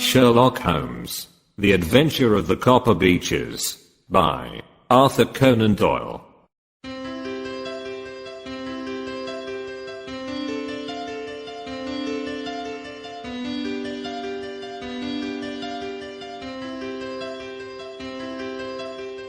Sherlock Holmes. The Adventure of the Copper Beaches. By Arthur Conan Doyle.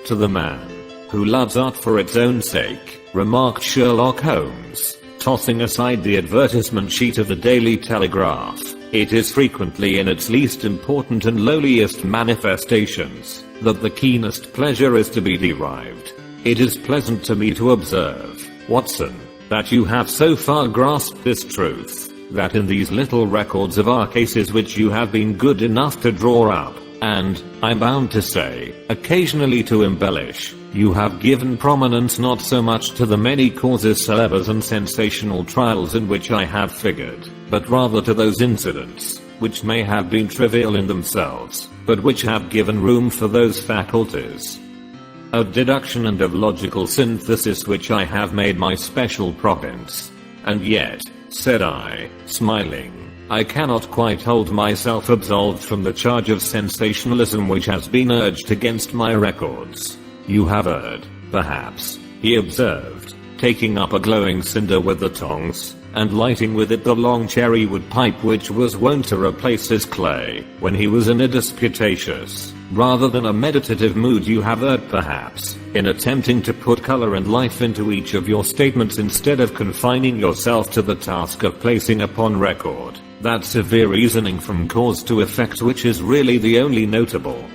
To the man who loves art for its own sake, remarked Sherlock Holmes, tossing aside the advertisement sheet of the Daily Telegraph, it is frequently in its least important and lowliest manifestations that the keenest pleasure is to be derived. It is pleasant to me to observe, Watson, that you have so far grasped this truth, that in these little records of our cases which you have been good enough to draw up, and, I'm bound to say, occasionally to embellish, you have given prominence not so much to the many causes célèbres and sensational trials in which I have figured, but rather to those incidents, which may have been trivial in themselves, but which have given room for those faculties of deduction and of logical synthesis which I have made my special province. And yet, said I, smiling, I cannot quite hold myself absolved from the charge of sensationalism which has been urged against my records. You have heard, perhaps, he observed, taking up a glowing cinder with the tongs, and lighting with it the long cherry-wood pipe which was wont to replace his clay, when he was in a disputatious, rather than a meditative mood. You have heard, perhaps, in attempting to put color and life into each of your statements instead of confining yourself to the task of placing upon record that severe reasoning from cause to effect which is really the only notable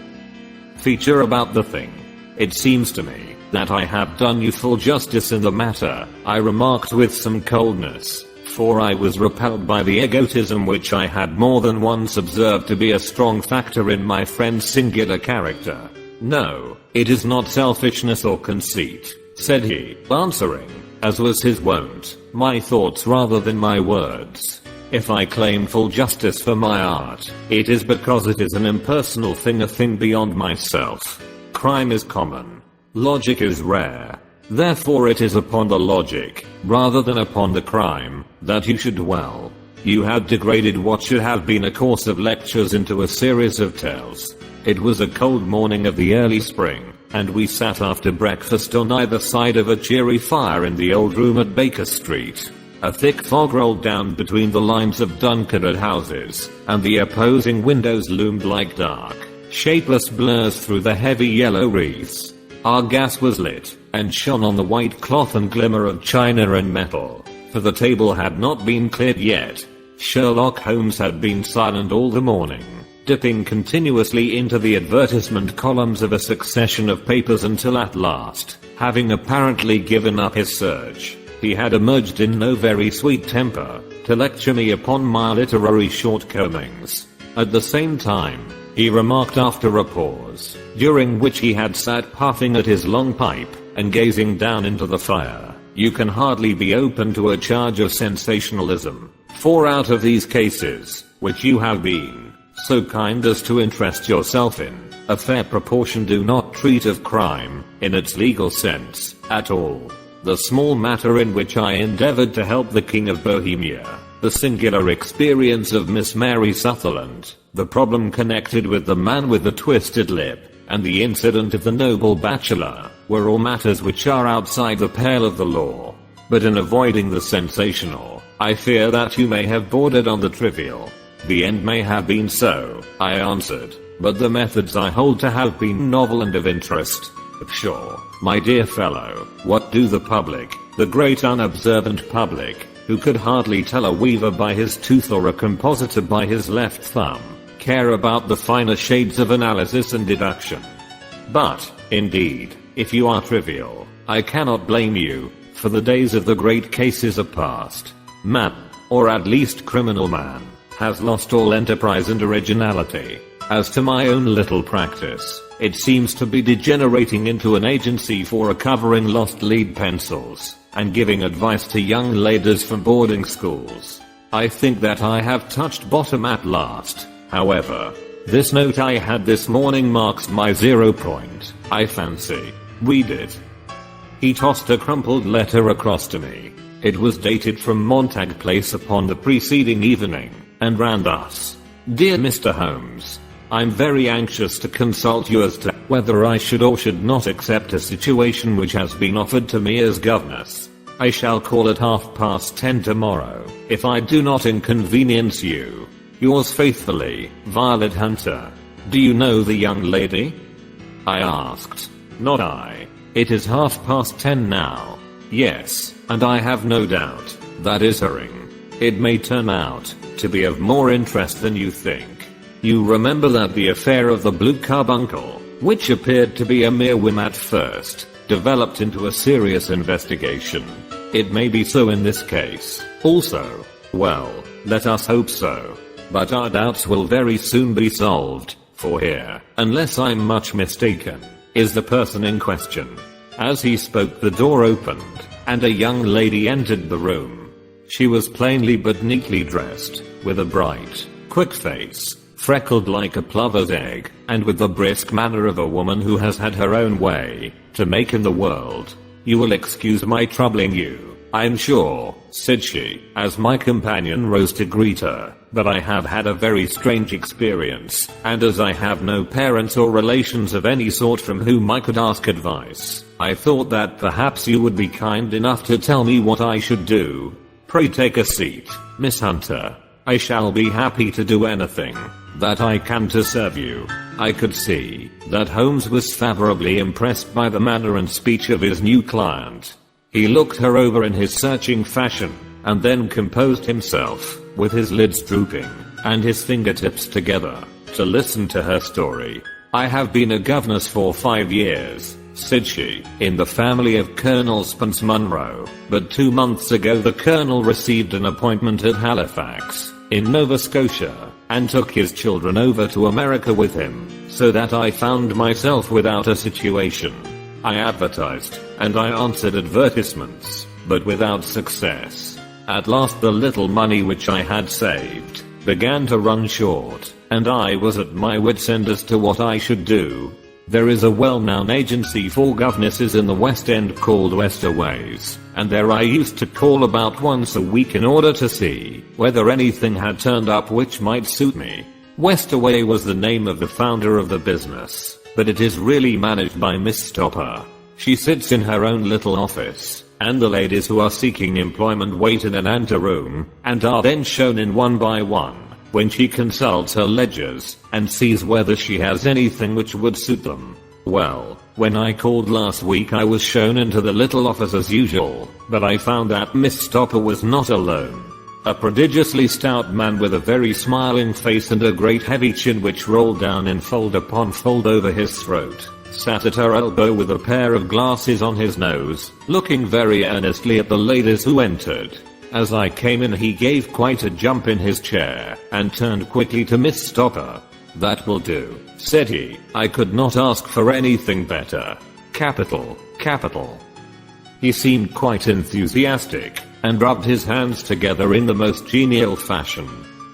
feature about the thing. It seems to me that I have done you full justice in the matter, I remarked with some coldness, for I was repelled by the egotism which I had more than once observed to be a strong factor in my friend's singular character. No, it is not selfishness or conceit, said he, answering, as was his wont, my thoughts rather than my words. If I claim full justice for my art, it is because it is an impersonal thing, a thing beyond myself. Crime is common. Logic is rare. Therefore it is upon the logic, rather than upon the crime, that you should dwell. You have degraded what should have been a course of lectures into a series of tales. It was a cold morning of the early spring, and we sat after breakfast on either side of a cheery fire in the old room at Baker Street. A thick fog rolled down between the lines of Dunkered houses, and the opposing windows loomed like dark, shapeless blurs through the heavy yellow wreaths. Our gas was lit, and shone on the white cloth and glimmer of china and metal, for the table had not been cleared yet. Sherlock Holmes had been silent all the morning, dipping continuously into the advertisement columns of a succession of papers until at last, having apparently given up his search, he had emerged in no very sweet temper, to lecture me upon my literary shortcomings. At the same time, he remarked after a pause, during which he had sat puffing at his long pipe, and gazing down into the fire, you can hardly be open to a charge of sensationalism, for out of these cases, which you have been so kind as to interest yourself in, a fair proportion do not treat of crime, in its legal sense, at all. The small matter in which I endeavored to help the King of Bohemia, the singular experience of Miss Mary Sutherland, the problem connected with the man with the twisted lip, and the incident of the noble bachelor, were all matters which are outside the pale of the law. But in avoiding the sensational, I fear that you may have bordered on the trivial. The end may have been so, I answered, but the methods I hold to have been novel and of interest. Pshaw, my dear fellow, what do the public, the great unobservant public, who could hardly tell a weaver by his tooth or a compositor by his left thumb, care about the finer shades of analysis and deduction? But, indeed, if you are trivial, I cannot blame you, for the days of the great cases are past. Man, or at least criminal man, has lost all enterprise and originality. As to my own little practice, it seems to be degenerating into an agency for recovering lost lead pencils, and giving advice to young ladies from boarding schools. I think that I have touched bottom at last, however. This note I had this morning marks my 0 point, I fancy. Read it. He tossed a crumpled letter across to me. It was dated from Montag Place upon the preceding evening, and ran thus. Dear Mr. Holmes, I'm very anxious to consult you as to whether I should or should not accept a situation which has been offered to me as governess. I shall call at 10:30 tomorrow, if I do not inconvenience you. Yours faithfully, Violet Hunter. Do you know the young lady? I asked. Not I. It is 10:30 now. Yes, and I have no doubt that is her ring. It may turn out to be of more interest than you think. You remember that the affair of the blue carbuncle, which appeared to be a mere whim at first, developed into a serious investigation. It may be so in this case, also. Well, let us hope so. But our doubts will very soon be solved, for here, unless I'm much mistaken, is the person in question. As he spoke, the door opened, and a young lady entered the room. She was plainly but neatly dressed, with a bright, quick face, freckled like a plover's egg, and with the brisk manner of a woman who has had her own way to make in the world. You will excuse my troubling you, I'm sure, said she, as my companion rose to greet her, but I have had a very strange experience, and as I have no parents or relations of any sort from whom I could ask advice, I thought that perhaps you would be kind enough to tell me what I should do. Pray take a seat, Miss Hunter. I shall be happy to do anything that I can to serve you. I could see that Holmes was favorably impressed by the manner and speech of his new client. He looked her over in his searching fashion, and then composed himself, with his lids drooping, and his fingertips together, to listen to her story. I have been a governess for 5 years, said she, in the family of Colonel Spence Munro, but 2 months ago the Colonel received an appointment at Halifax, in Nova Scotia, and took his children over to America with him, so that I found myself without a situation. I advertised, and I answered advertisements, but without success. At last the little money which I had saved began to run short, and I was at my wits' end as to what I should do. There is a well-known agency for governesses in the West End called Westerways, and there I used to call about once a week in order to see whether anything had turned up which might suit me. Westerway was the name of the founder of the business, but it is really managed by Miss Stopper. She sits in her own little office, and the ladies who are seeking employment wait in an anteroom, and are then shown in one by one, when she consults her ledgers, and sees whether she has anything which would suit them. Well, when I called last week I was shown into the little office as usual, but I found that Miss Stopper was not alone. A prodigiously stout man with a very smiling face and a great heavy chin which rolled down in fold upon fold over his throat, sat at her elbow with a pair of glasses on his nose, looking very earnestly at the ladies who entered. As I came in he gave quite a jump in his chair, and turned quickly to Miss Stopper. That will do, said he. I could not ask for anything better. Capital, capital. He seemed quite enthusiastic, and rubbed his hands together in the most genial fashion.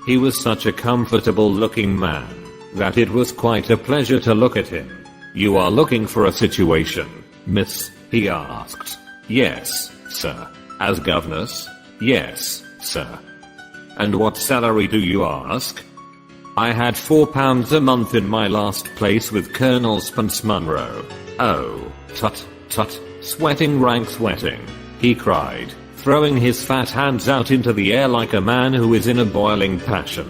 He was such a comfortable looking man, that it was quite a pleasure to look at him. You are looking for a situation, miss? He asked. Yes, sir. As governess? Yes, sir. And what salary do you ask? I had £4 a month in my last place with Colonel Spence Munro. Oh, tut, tut, sweating rank sweating, he cried, throwing his fat hands out into the air like a man who is in a boiling passion.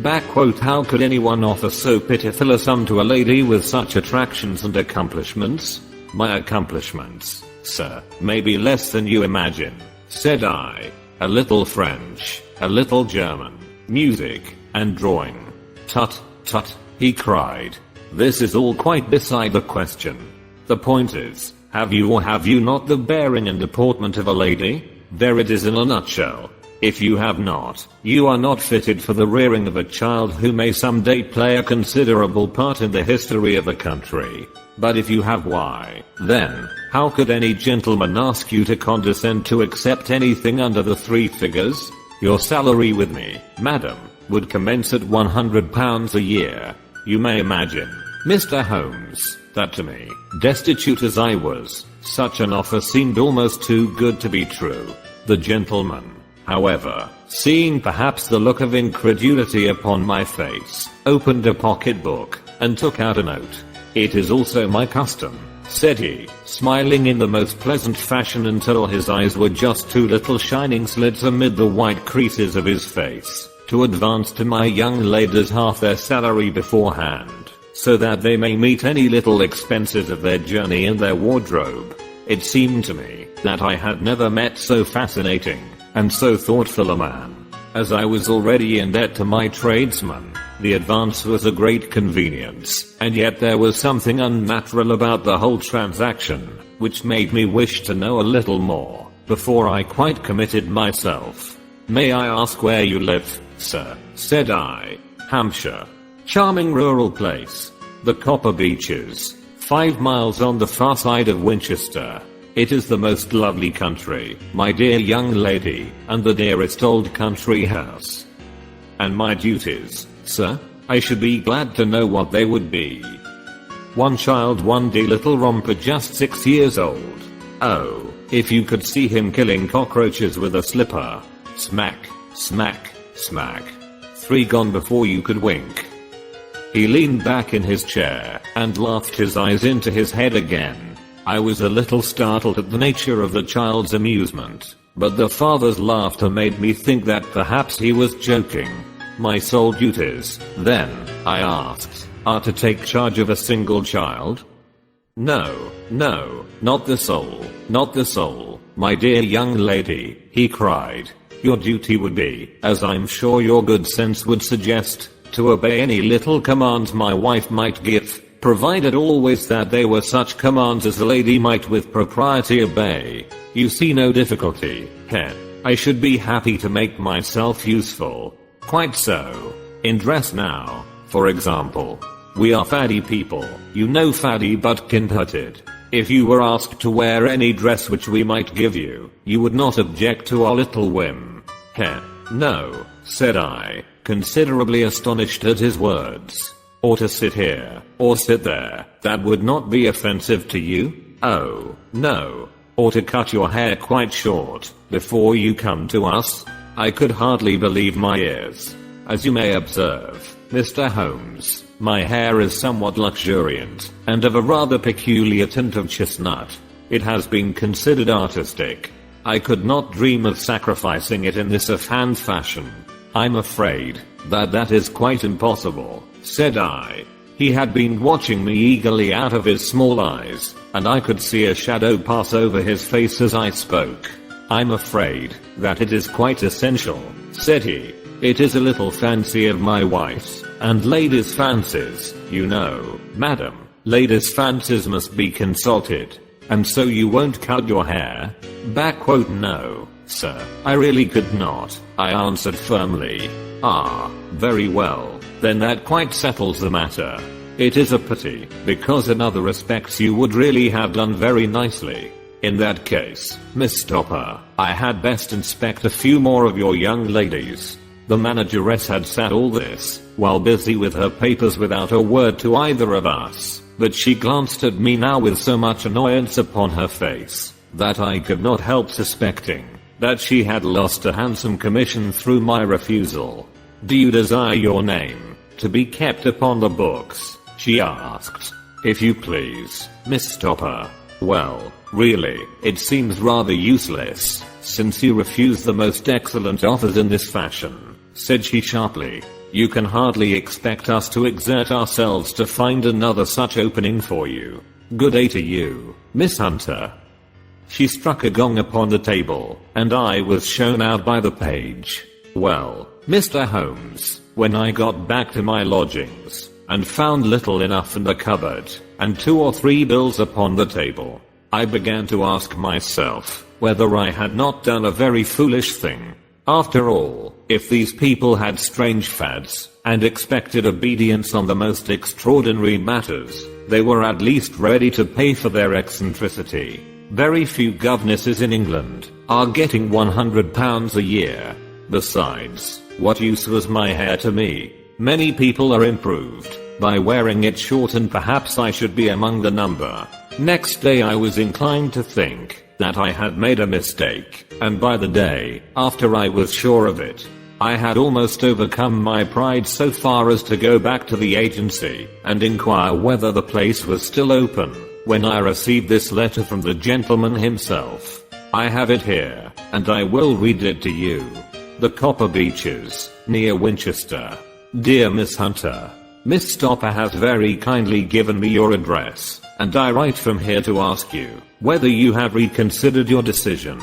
How could anyone offer so pitiful a sum to a lady with such attractions and accomplishments? My accomplishments, sir, may be less than you imagine, said I. A little French, a little German, music, and drawing. Tut, tut, he cried. This is all quite beside the question. The point is, have you or have you not the bearing and deportment of a lady? There it is in a nutshell. If you have not, you are not fitted for the rearing of a child who may someday play a considerable part in the history of the country. But if you have, why, then, how could any gentleman ask you to condescend to accept anything under the 3 figures? Your salary with me, madam, would commence at £100 a year. You may imagine, Mr. Holmes, that to me, destitute as I was, such an offer seemed almost too good to be true. The gentleman, However, seeing perhaps the look of incredulity upon my face, opened a pocketbook and took out a note. "It is also my custom," said he, smiling in the most pleasant fashion until his eyes were just two little shining slits amid the white creases of his face, "to advance to my young ladies half their salary beforehand, so that they may meet any little expenses of their journey in their wardrobe." It seemed to me that I had never met so fascinating and so thoughtful a man. As I was already in debt to my tradesman, the advance was a great convenience, and yet there was something unnatural about the whole transaction, which made me wish to know a little more, before I quite committed myself. "May I ask where you live, sir?" said I. "Hampshire." "Charming rural place. The Copper Beaches, 5 miles on the far side of Winchester. It is the most lovely country, my dear young lady, and the dearest old country house." "And my duties, sir? I should be glad to know what they would be." "One child, one dear little romper just 6 years old. Oh, if you could see him killing cockroaches with a slipper. Smack, smack, smack. 3 gone before you could wink." He leaned back in his chair and laughed his eyes into his head again. I was a little startled at the nature of the child's amusement, but the father's laughter made me think that perhaps he was joking. "My sole duties, then," I asked, "are to take charge of a single child?" No, not the sole, not the sole, my dear young lady," he cried. "Your duty would be, as I'm sure your good sense would suggest, to obey any little commands my wife might give, provided always that they were such commands as a lady might with propriety obey. You see no difficulty, Ken. I should be happy to make myself useful." "Quite so. In dress now, for example. We are faddy people, you know, faddy but kind-hearted. If you were asked to wear any dress which we might give you, you would not object to our little whim." "No," said I, considerably astonished at his words. "Or to sit here, or sit there, that would not be offensive to you?" "Oh, no. Or to cut your hair quite short, before you come to us?" I could hardly believe my ears. "As you may observe, Mr. Holmes, my hair is somewhat luxuriant, and of a rather peculiar tint of chestnut. It has been considered artistic. I could not dream of sacrificing it in this offhand fashion." "I'm afraid that is quite impossible," said I. He had been watching me eagerly out of his small eyes, and I could see a shadow pass over his face as I spoke. "I'm afraid that it is quite essential," said he. "It is a little fancy of my wife's, and ladies' fancies, you know, madam. Ladies' fancies must be consulted. And so you won't cut your hair?" "No, sir, I really could not," I answered firmly. "Ah, very well. Then that quite settles the matter. It is a pity, because in other respects you would really have done very nicely. In that case, Miss Stopper, I had best inspect a few more of your young ladies." The manageress had sat all this while busy with her papers without a word to either of us, but she glanced at me now with so much annoyance upon her face that I could not help suspecting that she had lost a handsome commission through my refusal. "Do you desire your name to be kept upon the books?" she asked. "If you please, Miss Stopper." "Well, really, it seems rather useless, since you refuse the most excellent offers in this fashion," said she sharply. "You can hardly expect us to exert ourselves to find another such opening for you. Good day to you, Miss Hunter." She struck a gong upon the table, and I was shown out by the page. Well, Mr. Holmes, when I got back to my lodgings, and found little enough in the cupboard, and 2 or 3 bills upon the table, I began to ask myself whether I had not done a very foolish thing. After all, if these people had strange fads, and expected obedience on the most extraordinary matters, they were at least ready to pay for their eccentricity. Very few governesses in England are getting £100 a year. Besides, what use was my hair to me? Many people are improved by wearing it short, and perhaps I should be among the number. Next day I was inclined to think that I had made a mistake, and by the day after I was sure of it, I had almost overcome my pride so far as to go back to the agency and inquire whether the place was still open, when I received this letter from the gentleman himself. I have it here, and I will read it to you. The Copper Beaches, near Winchester. Dear Miss Hunter, Miss Stopper has very kindly given me your address, and I write from here to ask you whether you have reconsidered your decision.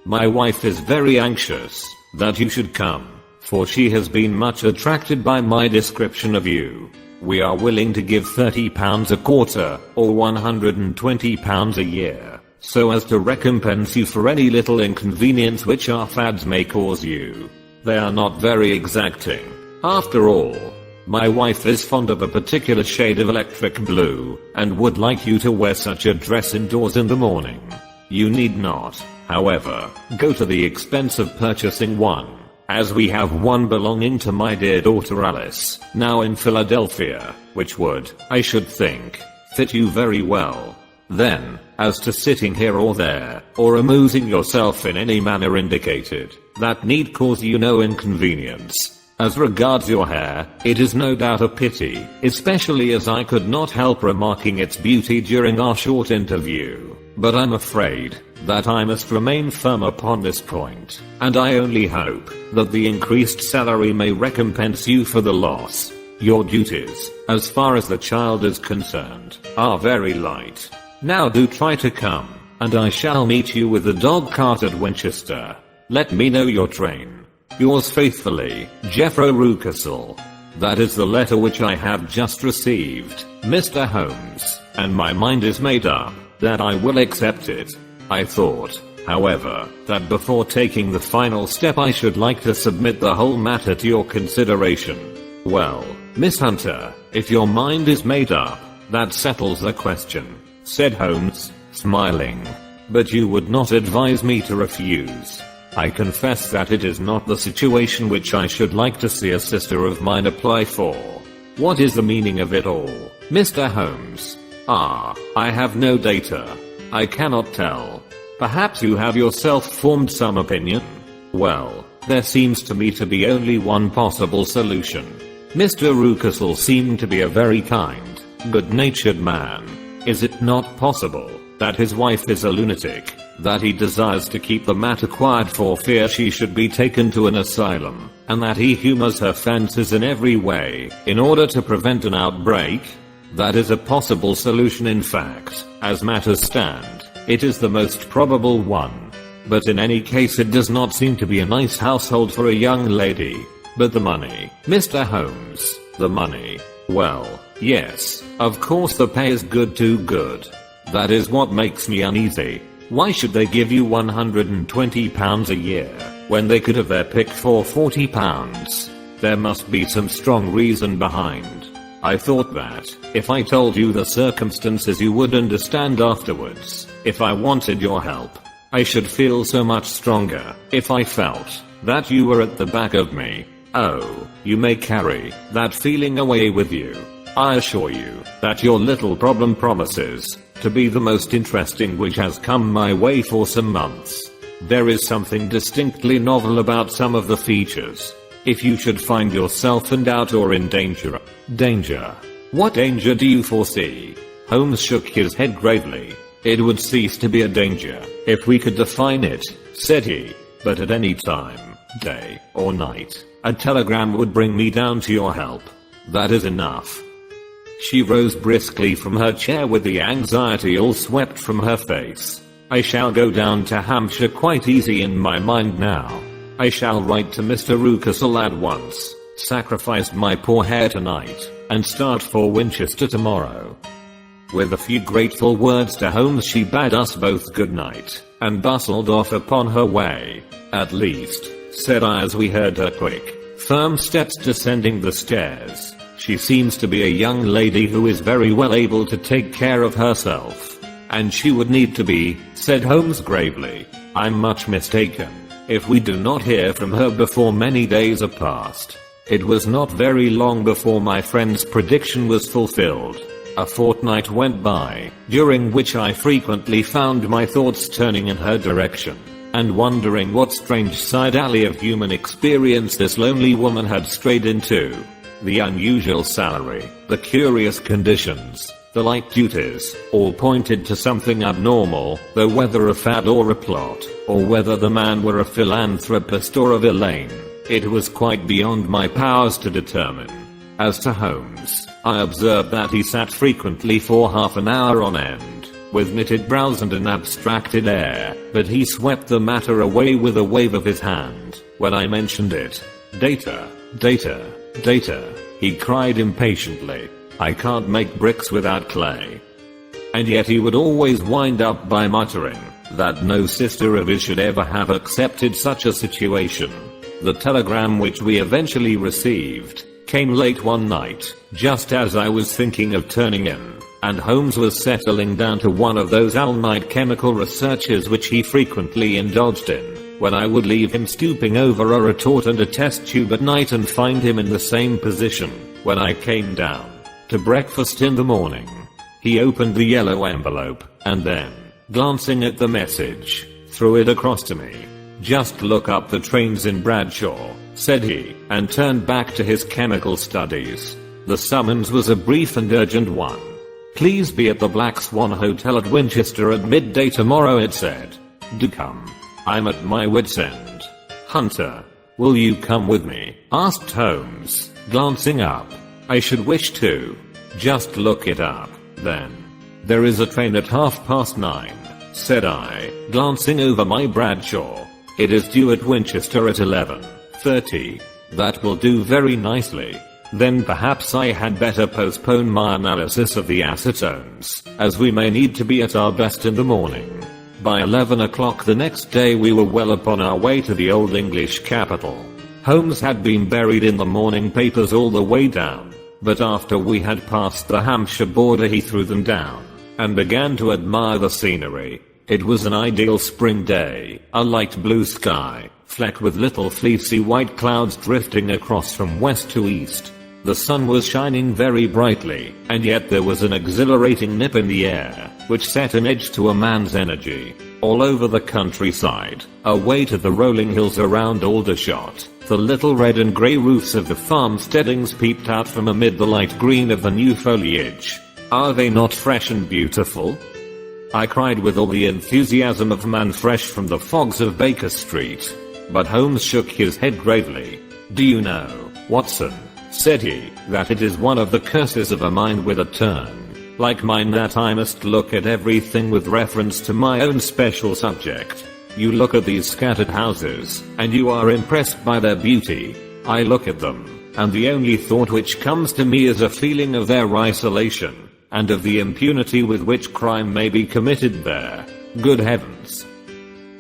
My wife is very anxious that you should come, for she has been much attracted by my description of you. We are willing to give £30 a quarter, or £120 a year, so as to recompense you for any little inconvenience which our fads may cause you. They are not very exacting. After all, my wife is fond of a particular shade of electric blue, and would like you to wear such a dress indoors in the morning. You need not, however, go to the expense of purchasing one, as we have one belonging to my dear daughter Alice, now in Philadelphia, which would, I should think, fit you very well. Then, as to sitting here or there, or amusing yourself in any manner indicated, that need cause you no inconvenience. As regards your hair, it is no doubt a pity, especially as I could not help remarking its beauty during our short interview, but I'm afraid that I must remain firm upon this point, and I only hope that the increased salary may recompense you for the loss. Your duties, as far as the child is concerned, are very light. Now do try to come, and I shall meet you with the dog cart at Winchester. Let me know your train. Yours faithfully, Jeffro Rucastle. That is the letter which I have just received, Mr. Holmes, and my mind is made up that I will accept it. I thought, however, that before taking the final step I should like to submit the whole matter to your consideration. Well, Miss Hunter, if your mind is made up, that settles the question, said Holmes, smiling. But you would not advise me to refuse. I confess that it is not the situation which I should like to see a sister of mine apply for. What is the meaning of it all, Mr. Holmes? I have no data. I cannot tell. Perhaps you have yourself formed some opinion? Well, there seems to me to be only one possible solution. Mr. Rucastle seemed to be a very kind, good-natured man. Is it not possible that his wife is a lunatic, that he desires to keep the matter quiet for fear she should be taken to an asylum, and that he humors her fancies in every way in order to prevent an outbreak? That is a possible solution. In fact, as matters stand, it is the most probable one. But in any case it does not seem to be a nice household for a young lady. But the money, Mr. Holmes, the money. Well, yes, of course the pay is good too good. That is what makes me uneasy. Why should they give you £120 a year, when they could have their pick for £40? There must be some strong reason behind. I thought that, if I told you the circumstances you would understand afterwards. If I wanted your help, I should feel so much stronger, if I felt that you were at the back of me. Oh, you may carry that feeling away with you. I assure you that your little problem promises to be the most interesting which has come my way for some months. There is something distinctly novel about some of the features. If you should find yourself in doubt or in danger. Danger? What danger do you foresee? Holmes shook his head gravely. It would cease to be a danger if we could define it, said he. But at any time, day or night, a telegram would bring me down to your help. That is enough. She rose briskly from her chair with the anxiety all swept from her face. I shall go down to Hampshire quite easy in my mind now. I shall write to Mr. Rucastle at once, sacrifice my poor hair tonight, and start for Winchester tomorrow. With a few grateful words to Holmes she bade us both good night, and bustled off upon her way. At least, said I as we heard her quick, firm steps descending the stairs. She seems to be a young lady who is very well able to take care of herself. And she would need to be, said Holmes gravely. I'm much mistaken if we do not hear from her before many days are past. It was not very long before my friend's prediction was fulfilled. A fortnight went by, during which I frequently found my thoughts turning in her direction, and wondering what strange side alley of human experience this lonely woman had strayed into. The unusual salary, the curious conditions, the light duties, all pointed to something abnormal, though whether a fad or a plot, or whether the man were a philanthropist or a villain, it was quite beyond my powers to determine. As to Holmes, I observed that he sat frequently for half an hour on end, with knitted brows and an abstracted air, but he swept the matter away with a wave of his hand when I mentioned it. Data, data, data, he cried impatiently. I can't make bricks without clay. And yet he would always wind up by muttering that no sister of his should ever have accepted such a situation. The telegram which we eventually received came late one night, just as I was thinking of turning in, and Holmes was settling down to one of those all-night chemical researches which he frequently indulged in, when I would leave him stooping over a retort and a test tube at night and find him in the same position when I came down to breakfast in the morning. He opened the yellow envelope, and then, glancing at the message, threw it across to me. Just look up the trains in Bradshaw, said he, and turned back to his chemical studies. The summons was a brief and urgent one. Please be at the Black Swan Hotel at Winchester at midday tomorrow, it said. Do come. I'm at my wit's end. Hunter, will you come with me? Asked Holmes, glancing up. I should wish to. Just look it up, then. There is a train at 9:30, said I, glancing over my Bradshaw. It is due at Winchester at 11:30. That will do very nicely. Then perhaps I had better postpone my analysis of the acetones, as we may need to be at our best in the morning. By 11 o'clock the next day we were well upon our way to the old English capital. Holmes had been buried in the morning papers all the way down, but after we had passed the Hampshire border he threw them down, and began to admire the scenery. It was an ideal spring day, a light blue sky, flecked with little fleecy white clouds drifting across from west to east. The sun was shining very brightly, and yet there was an exhilarating nip in the air, which set an edge to a man's energy. All over the countryside, away to the rolling hills around Aldershot, the little red and grey roofs of the farmsteadings peeped out from amid the light green of the new foliage. Are they not fresh and beautiful? I cried with all the enthusiasm of a man fresh from the fogs of Baker Street. But Holmes shook his head gravely. Do you know, Watson, said he, that it is one of the curses of a mind with a turn like mine that I must look at everything with reference to my own special subject. You look at these scattered houses, and you are impressed by their beauty. I look at them, and the only thought which comes to me is a feeling of their isolation, and of the impunity with which crime may be committed there. Good heavens!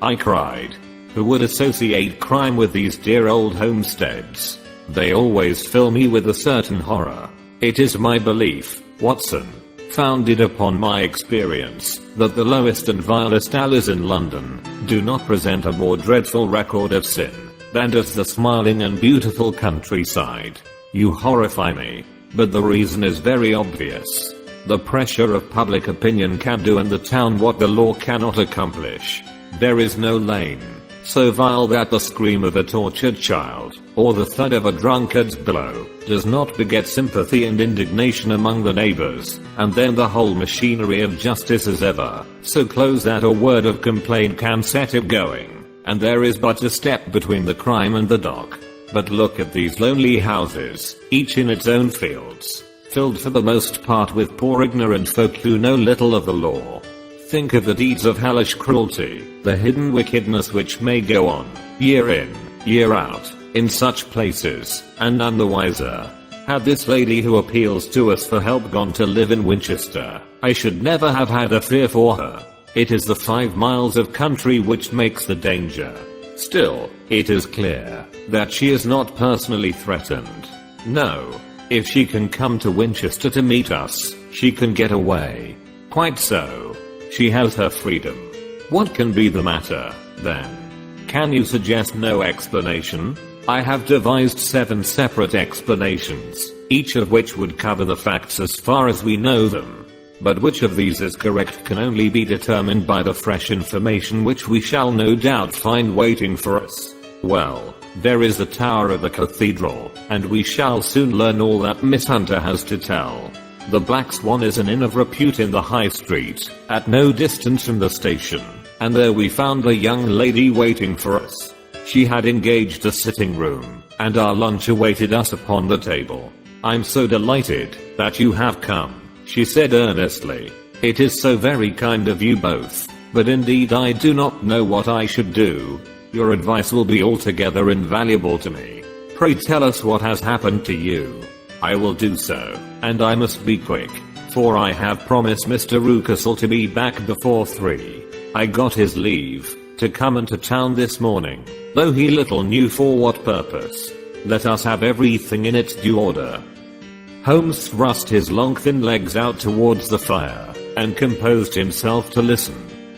I cried. Who would associate crime with these dear old homesteads? They always fill me with a certain horror. It is my belief, Watson, founded upon my experience, that the lowest and vilest alleys in London do not present a more dreadful record of sin than does the smiling and beautiful countryside. You horrify me, but the reason is very obvious. The pressure of public opinion can do in the town what the law cannot accomplish. There is no lane so vile that the scream of a tortured child, or the thud of a drunkard's blow, does not beget sympathy and indignation among the neighbors, and then the whole machinery of justice is ever so close that a word of complaint can set it going, and there is but a step between the crime and the dock. But look at these lonely houses, each in its own fields, filled for the most part with poor ignorant folk who know little of the law. Think of the deeds of hellish cruelty, the hidden wickedness which may go on, year in, year out, in such places, and none the wiser. Had this lady who appeals to us for help gone to live in Winchester, I should never have had a fear for her. It is the 5 miles of country which makes the danger. Still, it is clear that she is not personally threatened. No. If she can come to Winchester to meet us, she can get away. Quite so. She has her freedom. What can be the matter, then? Can you suggest no explanation? I have devised 7 separate explanations, each of which would cover the facts as far as we know them. But which of these is correct can only be determined by the fresh information which we shall no doubt find waiting for us. Well, there is the tower of the cathedral, and we shall soon learn all that Miss Hunter has to tell. The Black Swan is an inn of repute in the high street, at no distance from the station, and there we found a young lady waiting for us. She had engaged a sitting room, and our lunch awaited us upon the table. I'm so delighted that you have come, she said earnestly. It is so very kind of you both, but indeed I do not know what I should do. Your advice will be altogether invaluable to me. Pray tell us what has happened to you. I will do so, and I must be quick, for I have promised Mr. Rucastle to be back before 3. I got his leave to come into town this morning, though he little knew for what purpose. Let us have everything in its due order. Holmes thrust his long thin legs out towards the fire, and composed himself to listen.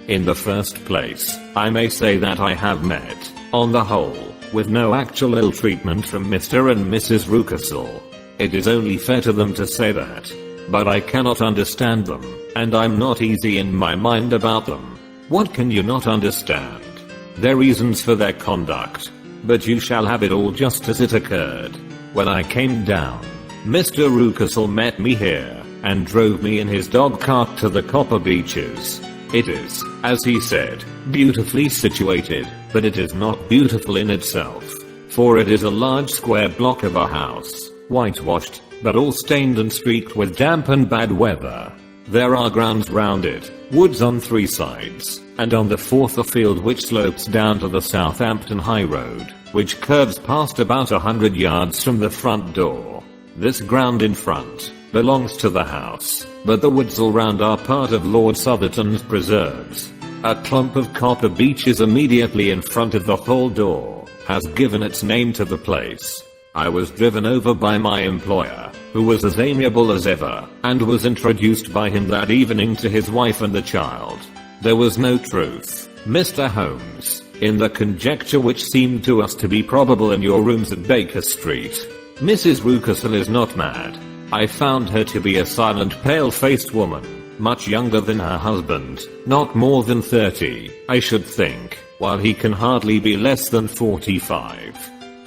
In the first place, I may say that I have met, on the whole, with no actual ill treatment from Mr. and Mrs. Rucastle. It is only fair to them to say that. But I cannot understand them, and I'm not easy in my mind about them. What can you not understand? Their reasons for their conduct. But you shall have it all just as it occurred. When I came down, Mr. Rucastle met me here, and drove me in his dog cart to the Copper Beaches. It is, as he said, beautifully situated, but it is not beautiful in itself. For it is a large square block of a house, whitewashed, but all stained and streaked with damp and bad weather. There are grounds round it, woods on 3 sides, and on the 4th a field which slopes down to the Southampton High Road, which curves past about 100 yards from the front door. This ground in front belongs to the house, but the woods all round are part of Lord Southerton's preserves. A clump of copper beeches immediately in front of the hall door has given its name to the place. I was driven over by my employer, who was as amiable as ever, and was introduced by him that evening to his wife and the child. There was no truth, Mr. Holmes, in the conjecture which seemed to us to be probable in your rooms at Baker Street. Mrs. Rucastle is not mad. I found her to be a silent, pale-faced woman, much younger than her husband, not more than 30, I should think, while he can hardly be less than 45.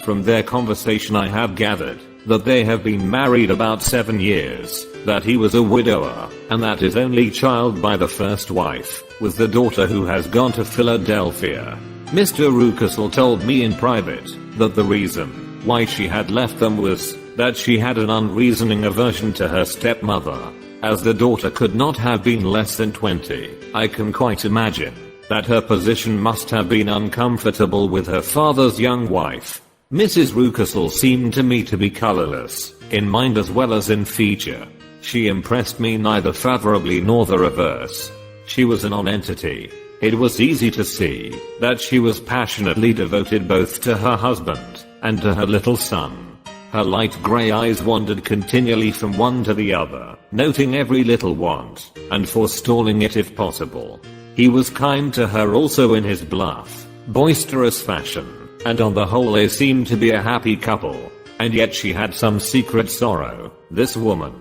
From their conversation I have gathered that they have been married about 7 years, that he was a widower, and that his only child by the first wife was the daughter who has gone to Philadelphia. Mr. Rucastle told me in private that the reason why she had left them was that she had an unreasoning aversion to her stepmother, as the daughter could not have been less than 20. I can quite imagine that her position must have been uncomfortable with her father's young wife. Mrs. Rucastle seemed to me to be colorless, in mind as well as in feature. She impressed me neither favorably nor the reverse. She was a non-entity. It was easy to see that she was passionately devoted both to her husband and to her little son. Her light gray eyes wandered continually from one to the other, noting every little want, and forestalling it if possible. He was kind to her also in his bluff, boisterous fashion, and on the whole they seemed to be a happy couple. And yet she had some secret sorrow, this woman.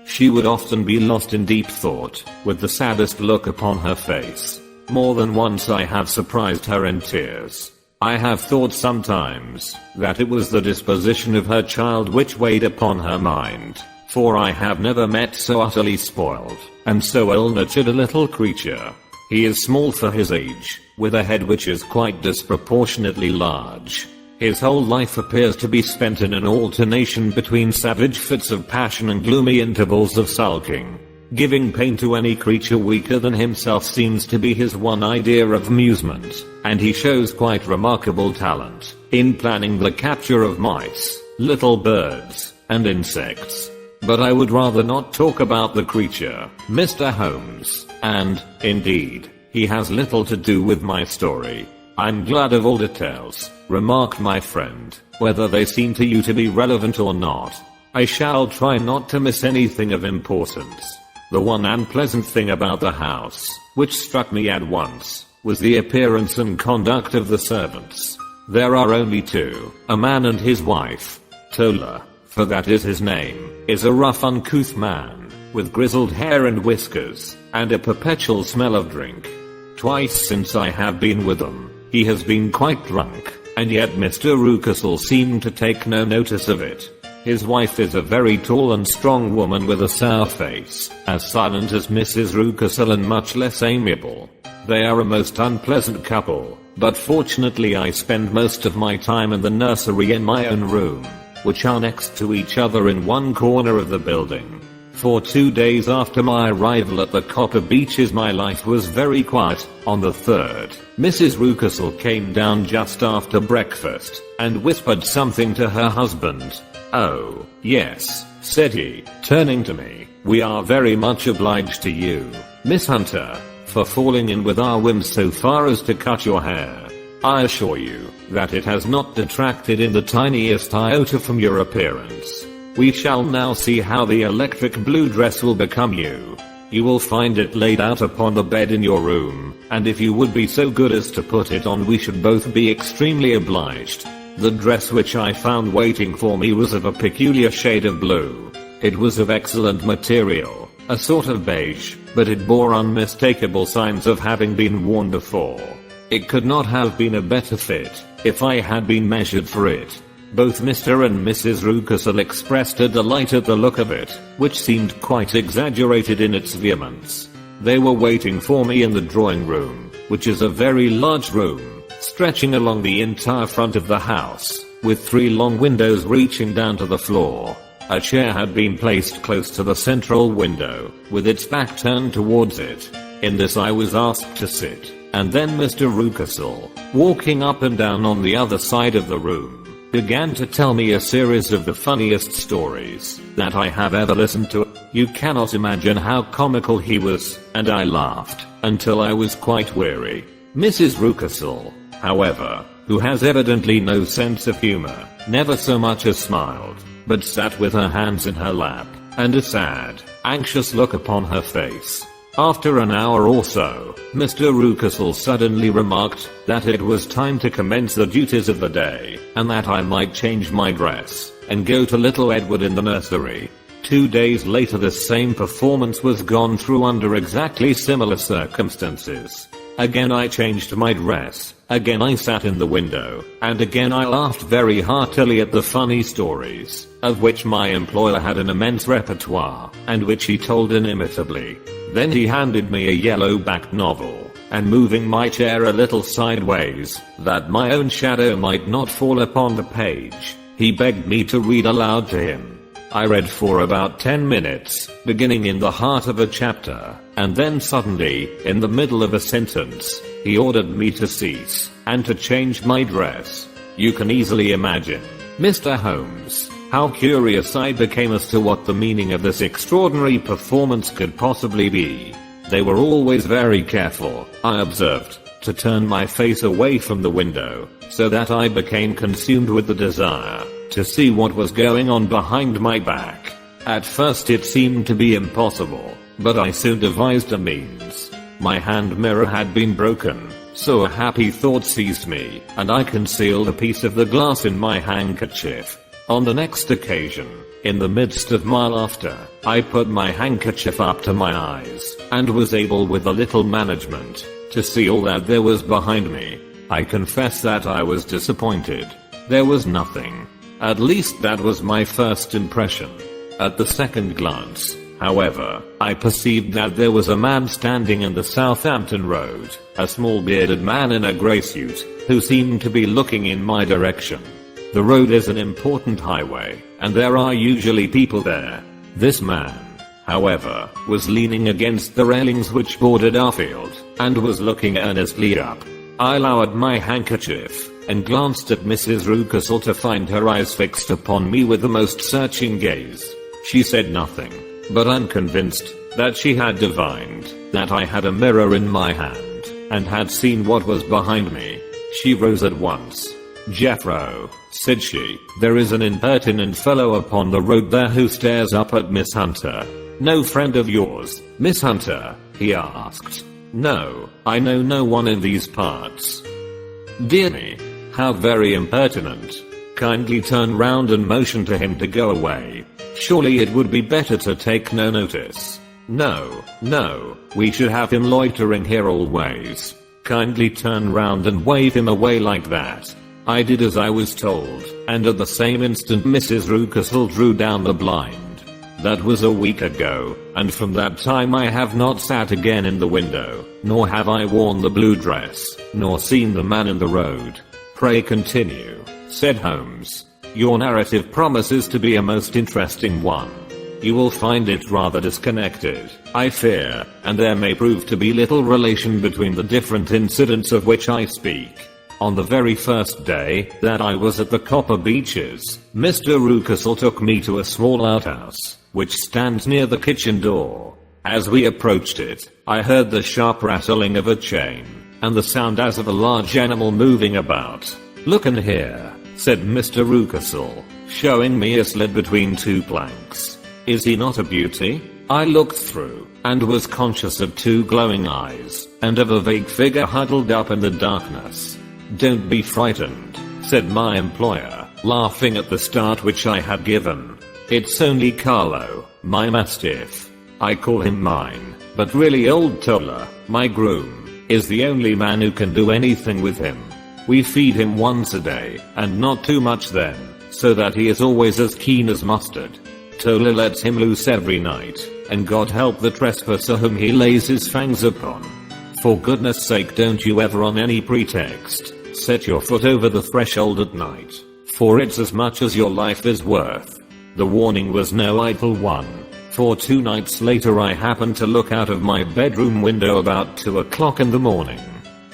She would often be lost in deep thought, with the saddest look upon her face. More than once I have surprised her in tears. I have thought sometimes that it was the disposition of her child which weighed upon her mind, for I have never met so utterly spoiled and so ill-natured a little creature. He is small for his age, with a head which is quite disproportionately large. His whole life appears to be spent in an alternation between savage fits of passion and gloomy intervals of sulking. Giving pain to any creature weaker than himself seems to be his one idea of amusement, and he shows quite remarkable talent in planning the capture of mice, little birds, and insects. But I would rather not talk about the creature, Mr. Holmes, and, indeed, he has little to do with my story. I'm glad of all details, remarked my friend, whether they seem to you to be relevant or not. I shall try not to miss anything of importance. The one unpleasant thing about the house, which struck me at once, was the appearance and conduct of the servants. There are only two, a man and his wife. Tola, for that is his name, is a rough uncouth man, with grizzled hair and whiskers, and a perpetual smell of drink. Twice since I have been with him, he has been quite drunk, and yet Mr. Rucastle seemed to take no notice of it. His wife is a very tall and strong woman with a sour face, as silent as Mrs. Rucastle and much less amiable. They are a most unpleasant couple, but fortunately I spend most of my time in the nursery in my own room, which are next to each other in one corner of the building. For 2 days after my arrival at the Copper Beaches my life was very quiet. On the third, Mrs. Rucastle came down just after breakfast, and whispered something to her husband. "Oh, yes," said he, turning to me, "we are very much obliged to you, Miss Hunter, for falling in with our whims so far as to cut your hair. I assure you that it has not detracted in the tiniest iota from your appearance. We shall now see how the electric blue dress will become you. You will find it laid out upon the bed in your room, and if you would be so good as to put it on we should both be extremely obliged." The dress which I found waiting for me was of a peculiar shade of blue. It was of excellent material, a sort of beige, but it bore unmistakable signs of having been worn before. It could not have been a better fit, if I had been measured for it. Both Mr. and Mrs. Rucastle expressed a delight at the look of it, which seemed quite exaggerated in its vehemence. They were waiting for me in the drawing room, which is a very large room, stretching along the entire front of the house, with 3 long windows reaching down to the floor. A chair had been placed close to the central window, with its back turned towards it. In this I was asked to sit, and then Mr. Rucastle, walking up and down on the other side of the room, began to tell me a series of the funniest stories that I have ever listened to. You cannot imagine how comical he was, and I laughed until I was quite weary. Mrs. Rucastle, however, who has evidently no sense of humor, never so much as smiled, but sat with her hands in her lap, and a sad, anxious look upon her face. After an hour or so, Mr. Rucastle suddenly remarked that it was time to commence the duties of the day, and that I might change my dress, and go to little Edward in the nursery. 2 days later the same performance was gone through under exactly similar circumstances. Again I changed my dress, again I sat in the window, and again I laughed very heartily at the funny stories, of which my employer had an immense repertoire, and which he told inimitably. Then he handed me a yellow-backed novel, and moving my chair a little sideways, that my own shadow might not fall upon the page, he begged me to read aloud to him. I read for about 10 minutes, beginning in the heart of a chapter, and then suddenly, in the middle of a sentence, he ordered me to cease, and to change my dress. You can easily imagine, Mr. Holmes, how curious I became as to what the meaning of this extraordinary performance could possibly be. They were always very careful, I observed, to turn my face away from the window, so that I became consumed with the desire to see what was going on behind my back. At first it seemed to be impossible, but I soon devised a means. My hand mirror had been broken, so a happy thought seized me, and I concealed a piece of the glass in my handkerchief. On the next occasion, in the midst of my laughter, I put my handkerchief up to my eyes, and was able with a little management, to see all that there was behind me. I confess that I was disappointed. There was nothing. At least that was my first impression. At the second glance, however, I perceived that there was a man standing in the Southampton Road, a small bearded man in a grey suit, who seemed to be looking in my direction. The road is an important highway, and there are usually people there. This man, however, was leaning against the railings which bordered our field, and was looking earnestly up. I lowered my handkerchief, and glanced at Mrs. Rucastle to find her eyes fixed upon me with the most searching gaze. She said nothing, but I'm convinced that she had divined that I had a mirror in my hand, and had seen what was behind me. She rose at once. "Jeffro," said she, "there is an impertinent fellow upon the road there who stares up at Miss Hunter." "No friend of yours, Miss Hunter?" he asked. "No, I know no one in these parts." "Dear me, How very impertinent. Kindly turn round and motion to him to go away. Surely it would be better to take no notice. No, we should have him loitering here always. Kindly turn round and wave him away like that. I did as I was told, and at the same instant Mrs. Rucastle drew down the blind. That was a week ago, and from that time I have not sat again in the window, nor have I worn the blue dress, nor seen the man in the road. Pray continue, said Holmes. Your narrative promises to be a most interesting one. You will find it rather disconnected, I fear, and there may prove to be little relation between the different incidents of which I speak. On the very first day that I was at the Copper Beaches, Mr. Rucastle took me to a small outhouse, which stands near the kitchen door. As we approached it, I heard the sharp rattling of a chain, and the sound as of a large animal moving about. Look in here, said Mr. Rucastle, showing me a slit between two planks. Is he not a beauty? I looked through, and was conscious of two glowing eyes, and of a vague figure huddled up in the darkness. Don't be frightened, said my employer, laughing at the start which I had given. It's only Carlo, my mastiff. I call him mine, but really old Tola, my groom, is the only man who can do anything with him. We feed him once a day, and not too much then, so that he is always as keen as mustard. Tola lets him loose every night, and God help the trespasser whom he lays his fangs upon. For goodness sake, don't you ever on any pretext set your foot over the threshold at night, for it's as much as your life is worth. The warning was no idle one, for 2 nights later I happened to look out of my bedroom window about 2 o'clock in the morning.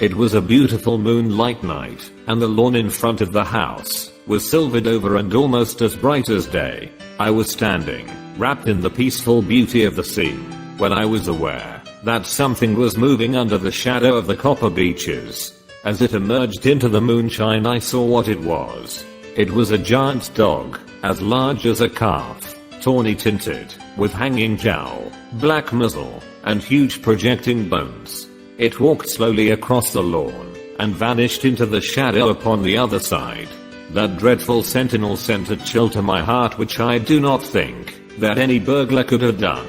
It was a beautiful moonlight night, and the lawn in front of the house was silvered over and almost as bright as day. I was standing, wrapped in the peaceful beauty of the scene, when I was aware that something was moving under the shadow of the Copper Beaches. As it emerged into the moonshine, I saw what it was. It was a giant dog, as large as a calf, tawny tinted, with hanging jowl, black muzzle, and huge projecting bones. It walked slowly across the lawn, and vanished into the shadow upon the other side. That dreadful sentinel sent a chill to my heart which I do not think that any burglar could have done.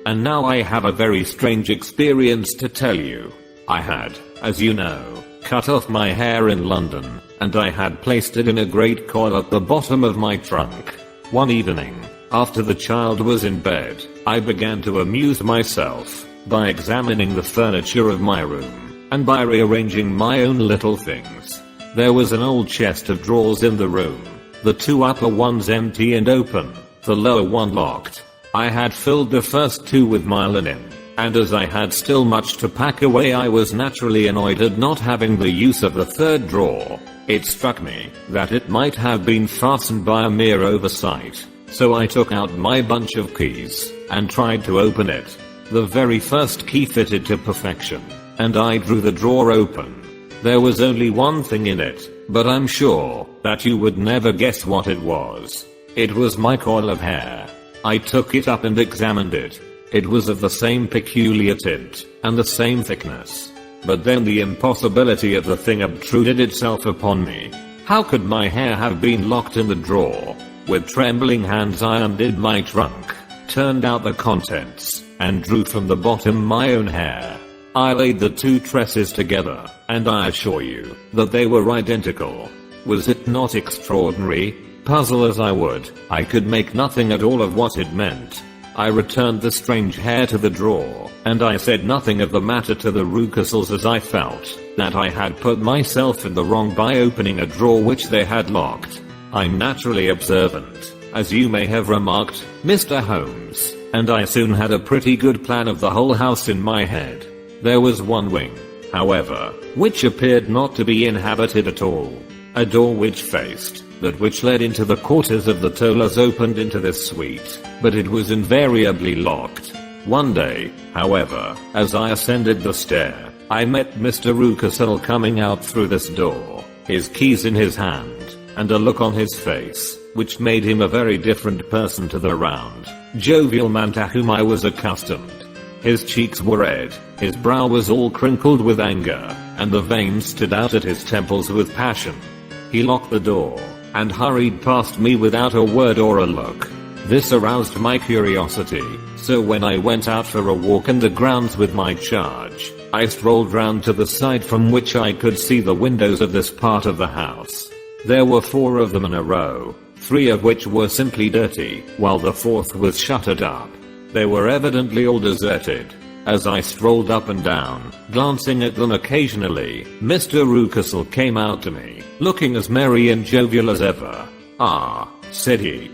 And now I have a very strange experience to tell you. I had, as you know, cut off my hair in London, and I had placed it in a great coil at the bottom of my trunk. One evening, after the child was in bed, I began to amuse myself by examining the furniture of my room, and by rearranging my own little things. There was an old chest of drawers in the room, the 2 upper ones empty and open, the lower one locked. I had filled the first 2 with my linen, and as I had still much to pack away, I was naturally annoyed at not having the use of the 3rd drawer. It struck me that it might have been fastened by a mere oversight, so I took out my bunch of keys and tried to open it. The very first key fitted to perfection, and I drew the drawer open. There was only one thing in it, but I'm sure that you would never guess what it was. It was my coil of hair. I took it up and examined it. It was of the same peculiar tint, and the same thickness. But then the impossibility of the thing obtruded itself upon me. How could my hair have been locked in the drawer? With trembling hands I undid my trunk, turned out the contents, and drew from the bottom my own hair. I laid the 2 tresses together, and I assure you that they were identical. Was it not extraordinary? Puzzle as I would, I could make nothing at all of what it meant. I returned the strange hair to the drawer, and I said nothing of the matter to the Rucastles, as I felt that I had put myself in the wrong by opening a drawer which they had locked. I'm naturally observant, as you may have remarked, Mr. Holmes, and I soon had a pretty good plan of the whole house in my head. There was one wing, however, which appeared not to be inhabited at all. A door which faced that which led into the quarters of the Tolas opened into this suite, but it was invariably locked. One day, however, as I ascended the stair, I met Mr. Rucastle coming out through this door, his keys in his hand, and a look on his face, which made him a very different person to the round, jovial man to whom I was accustomed. His cheeks were red, his brow was all crinkled with anger, and the veins stood out at his temples with passion. He locked the door and hurried past me without a word or a look. This aroused my curiosity, so when I went out for a walk in the grounds with my charge, I strolled round to the side from which I could see the windows of this part of the house. There were 4 of them in a row, 3 of which were simply dirty, while the 4th was shuttered up. They were evidently all deserted. As I strolled up and down, glancing at them occasionally, Mr. Rucastle came out to me, looking as merry and jovial as ever. "Ah," said he,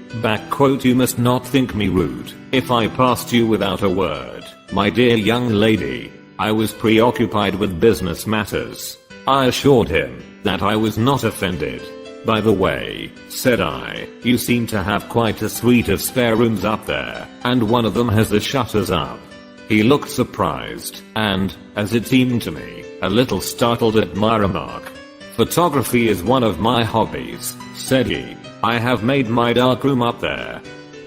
"you must not think me rude if I passed you without a word, my dear young lady. I was preoccupied with business matters." I assured him that I was not offended. "By the way," said I, "you seem to have quite a suite of spare rooms up there, and one of them has the shutters up." He looked surprised and, as it seemed to me, a little startled at my remark. "Photography is one of my hobbies," said he. "I have made my darkroom up there."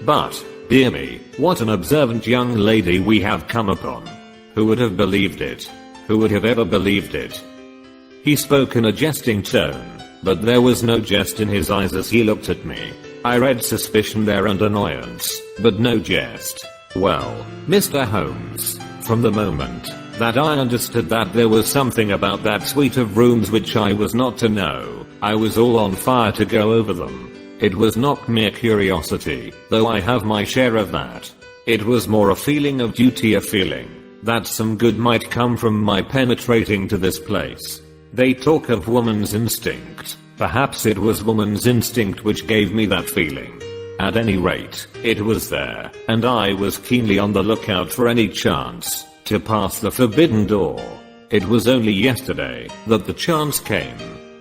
But, dear me, what an observant young lady we have come upon. Who would have believed it? Who would have ever believed it? He spoke in a jesting tone, but there was no jest in his eyes as he looked at me. I read suspicion there and annoyance, but no jest. Well, Mr. Holmes, from the moment that I understood that there was something about that suite of rooms which I was not to know, I was all on fire to go over them. It was not mere curiosity, though I have my share of that. It was more a feeling of duty, a feeling that some good might come from my penetrating to this place. They talk of woman's instinct. Perhaps it was woman's instinct which gave me that feeling. At any rate, it was there, and I was keenly on the lookout for any chance to pass the forbidden door. It was only yesterday that the chance came.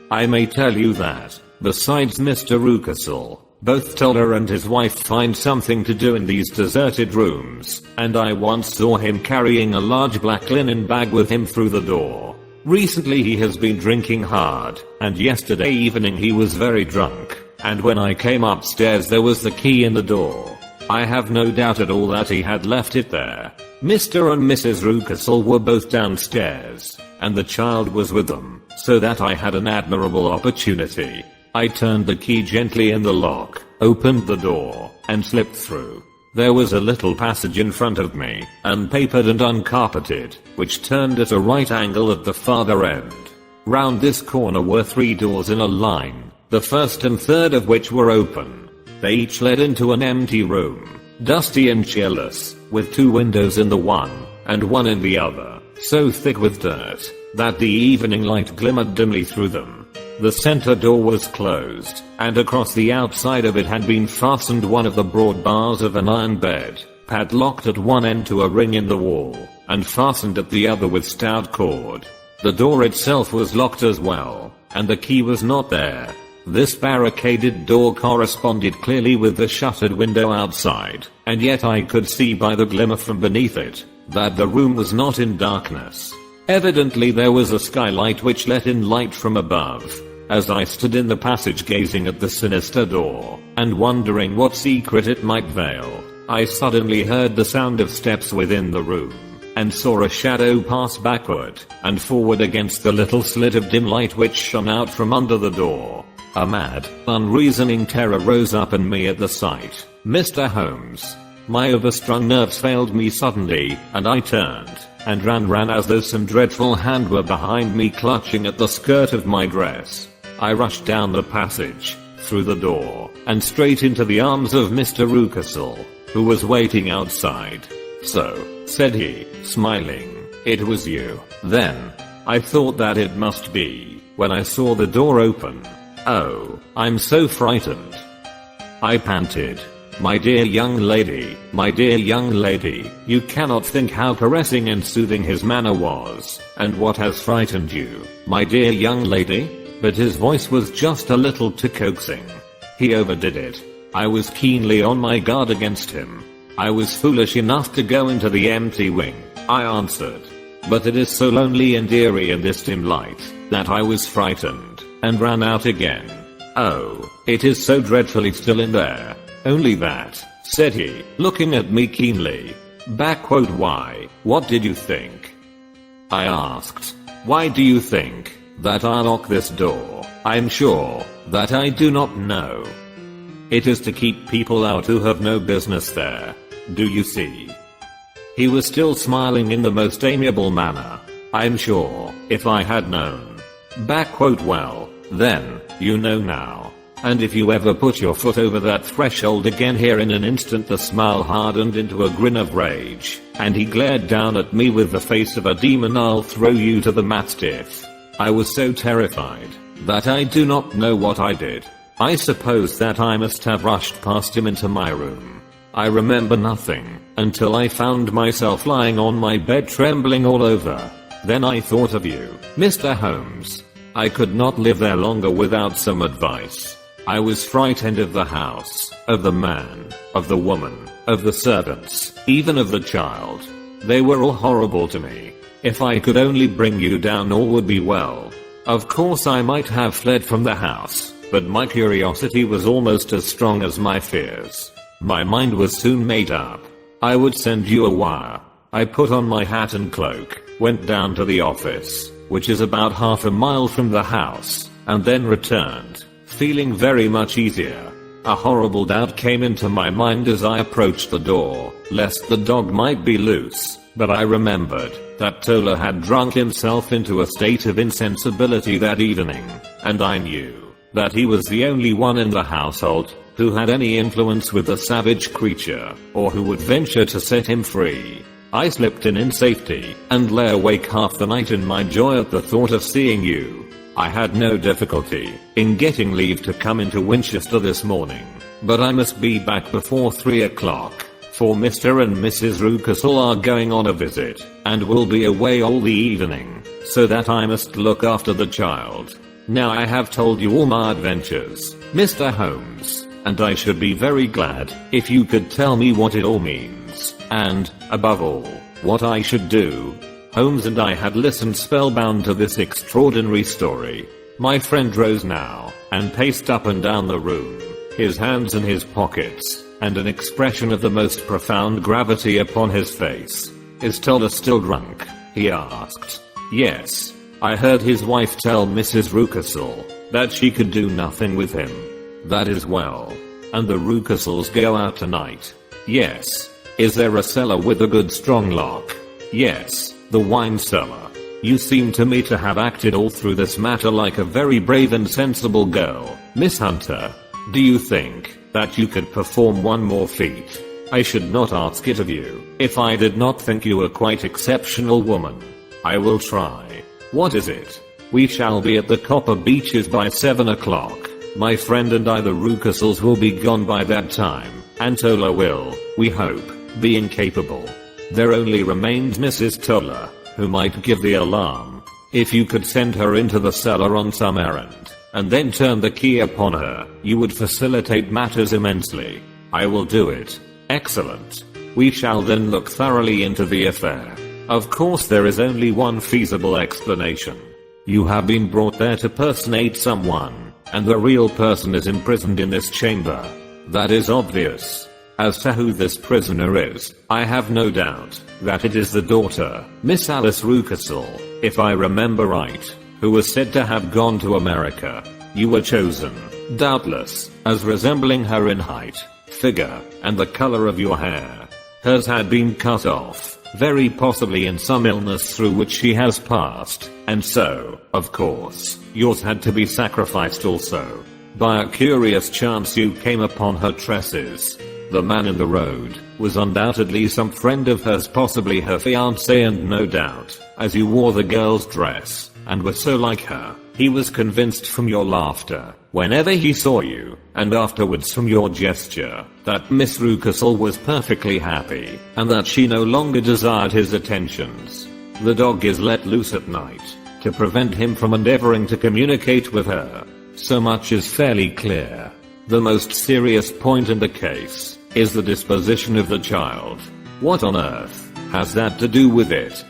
I may tell you that, besides Mr. Rucastle, both Toller and his wife find something to do in these deserted rooms, and I once saw him carrying a large black linen bag with him through the door. Recently he has been drinking hard, and yesterday evening he was very drunk, and when I came upstairs there was the key in the door. I have no doubt at all that he had left it there. Mr. and Mrs. Rucastle were both downstairs, and the child was with them, so that I had an admirable opportunity. I turned the key gently in the lock, opened the door, and slipped through. There was a little passage in front of me, unpapered and uncarpeted, which turned at a right angle at the farther end. Round this corner were 3 doors in a line, the first and third of which were open. They each led into an empty room, dusty and cheerless, with 2 windows in the one, and one in the other, so thick with dirt that the evening light glimmered dimly through them. The center door was closed, and across the outside of it had been fastened one of the broad bars of an iron bed, padlocked at one end to a ring in the wall, and fastened at the other with stout cord. The door itself was locked as well, and the key was not there. This barricaded door corresponded clearly with the shuttered window outside, and yet I could see by the glimmer from beneath it that the room was not in darkness. Evidently there was a skylight which let in light from above. As I stood in the passage gazing at the sinister door, and wondering what secret it might veil, I suddenly heard the sound of steps within the room, and saw a shadow pass backward and forward against the little slit of dim light which shone out from under the door. A mad, unreasoning terror rose up in me at the sight. Mr. Holmes. My overstrung nerves failed me suddenly, and I turned and ran as though some dreadful hand were behind me clutching at the skirt of my dress. I rushed down the passage, through the door, and straight into the arms of Mr. Rucastle, who was waiting outside. "So," said he, smiling, "it was you, then?" I thought that it must be, when I saw the door open. "Oh, I'm so frightened," I panted. My dear young lady, you cannot think how caressing and soothing his manner was, and what has frightened you, my dear young lady?" But his voice was just a little too coaxing. He overdid it. I was keenly on my guard against him. "I was foolish enough to go into the empty wing," I answered. "But it is so lonely and eerie in this dim light, that I was frightened, and ran out again. Oh, it is so dreadfully still in there. Only that," said he, looking at me keenly. "Why, what did you think?" I asked. "Why do you think that I lock this door? I'm sure that I do not know. It is to keep people out who have no business there. Do you see? He was still smiling in the most amiable manner. I'm sure, if I had known. Well, then, you know now. And if you ever put your foot over that threshold again here in an instant, the smile hardened into a grin of rage, and he glared down at me with the face of a demon. I'll throw you to the mastiff. I was so terrified that I do not know what I did. I suppose that I must have rushed past him into my room. I remember nothing until I found myself lying on my bed trembling all over. Then I thought of you, Mr. Holmes. I could not live there longer without some advice. I was frightened of the house, of the man, of the woman, of the servants, even of the child. They were all horrible to me. If I could only bring you down, all would be well. Of course I might have fled from the house, but my curiosity was almost as strong as my fears. My mind was soon made up. I would send you a wire. I put on my hat and cloak, went down to the office, which is about half a mile from the house, and then returned, feeling very much easier. A horrible doubt came into my mind as I approached the door, lest the dog might be loose, but I remembered that Tola had drunk himself into a state of insensibility that evening, and I knew that he was the only one in the household who had any influence with the savage creature, or who would venture to set him free. I slipped in safety, and lay awake half the night in my joy at the thought of seeing you. I had no difficulty in getting leave to come into Winchester this morning, but I must be back before 3 o'clock, for Mr. and Mrs. Rucastle are going on a visit, and will be away all the evening, so that I must look after the child. Now I have told you all my adventures, Mr. Holmes, and I should be very glad if you could tell me what it all means, and, above all, what I should do. Holmes and I had listened spellbound to this extraordinary story. My friend rose now, and paced up and down the room, his hands in his pockets, and an expression of the most profound gravity upon his face. Is Tola still drunk? He asked. Yes. I heard his wife tell Mrs. Rucastle that she could do nothing with him. That is well. And the Rucastles go out tonight? Yes. Is there a cellar with a good strong lock? Yes, the wine cellar. You seem to me to have acted all through this matter like a very brave and sensible girl, Miss Hunter. Do you think that you could perform one more feat? I should not ask it of you if I did not think you a quite exceptional woman. I will try. What is it? We shall be at the Copper Beaches by 7 o'clock. My friend and I, the Rucastles, will be gone by that time, and Tola will, we hope, be incapable. There only remains Mrs. Tola, who might give the alarm. If you could send her into the cellar on some errand, and then turn the key upon her, you would facilitate matters immensely. I will do it. Excellent. We shall then look thoroughly into the affair. Of course there is only one feasible explanation. You have been brought there to personate someone, and the real person is imprisoned in this chamber. That is obvious. As to who this prisoner is, I have no doubt that it is the daughter, Miss Alice Rucastle, if I remember right, who was said to have gone to America. You were chosen, doubtless, as resembling her in height, figure, and the color of your hair. Hers had been cut off, very possibly in some illness through which she has passed, and so, of course, yours had to be sacrificed also. By a curious chance you came upon her tresses. The man in the road was undoubtedly some friend of hers, possibly her fiancé, and no doubt, as you wore the girl's dress, and were so like her, he was convinced from your laughter, whenever he saw you, and afterwards from your gesture, that Miss Rucastle was perfectly happy, and that she no longer desired his attentions. The dog is let loose at night, to prevent him from endeavoring to communicate with her. So much is fairly clear. The most serious point in the case is the disposition of the child. What on earth has that to do with it?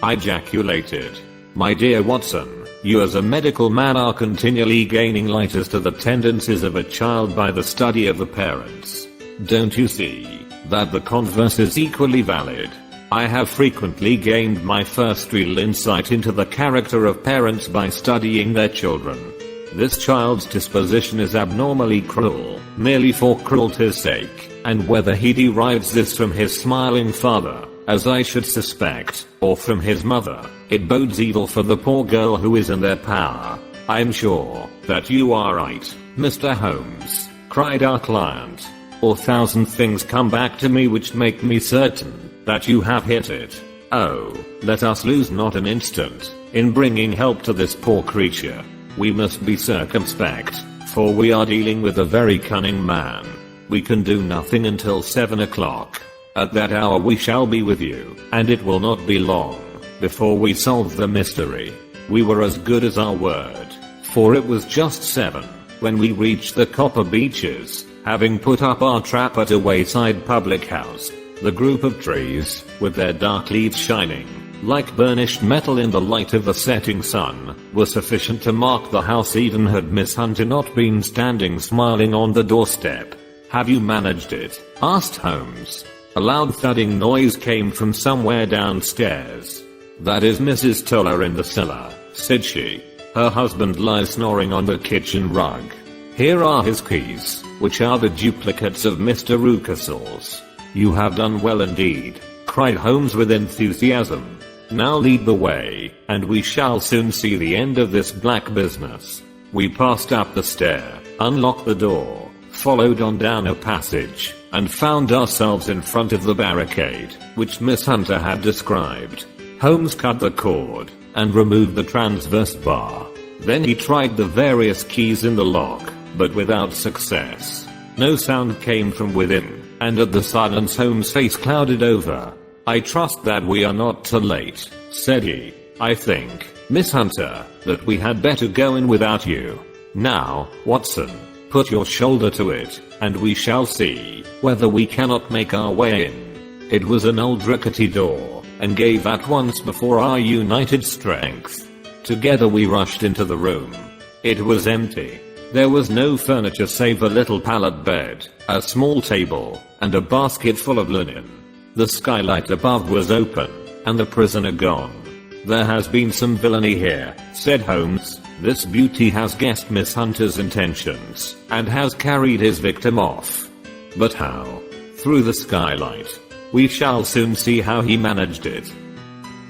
I ejaculated. My dear Watson, you as a medical man are continually gaining light as to the tendencies of a child by the study of the parents. Don't you see that the converse is equally valid? I have frequently gained my first real insight into the character of parents by studying their children. This child's disposition is abnormally cruel, merely for cruelty's sake, and whether he derives this from his smiling father, as I should suspect, or from his mother, it bodes evil for the poor girl who is in their power. I'm sure that you are right, Mr. Holmes, cried our client. 1,000 things come back to me which make me certain that you have hit it. Oh, let us lose not an instant in bringing help to this poor creature. We must be circumspect, for we are dealing with a very cunning man. We can do nothing until 7 o'clock. At that hour we shall be with you, and it will not be long before we solve the mystery. We were as good as our word, for it was just 7 when we reached the copper beaches, having put up our trap at a wayside public house. The group of trees, with their dark leaves shining like burnished metal in the light of the setting sun, were sufficient to mark the house even had Miss Hunter not been standing smiling on the doorstep. Have you managed it? Asked Holmes. A loud thudding noise came from somewhere downstairs. That is Mrs. Toller in the cellar, said she. Her husband lies snoring on the kitchen rug. Here are his keys, which are the duplicates of Mr. Rucastle's. You have done well indeed, cried Holmes with enthusiasm. Now lead the way, and we shall soon see the end of this black business. We passed up the stair, unlocked the door, followed on down a passage, and found ourselves in front of the barricade, which Miss Hunter had described. Holmes cut the cord, and removed the transverse bar. Then he tried the various keys in the lock, but without success. No sound came from within, and at the silence Holmes' face clouded over. I trust that we are not too late, said he. I think, Miss Hunter, that we had better go in without you. Now, Watson, put your shoulder to it, and we shall see whether we cannot make our way in. It was an old rickety door, and gave at once before our united strength. Together we rushed into the room. It was empty. There was no furniture save a little pallet bed, a small table, and a basket full of linen. The skylight above was open, and the prisoner gone. There has been some villainy here, said Holmes. This beauty has guessed Miss Hunter's intentions, and has carried his victim off. But how? Through the skylight. We shall soon see how he managed it.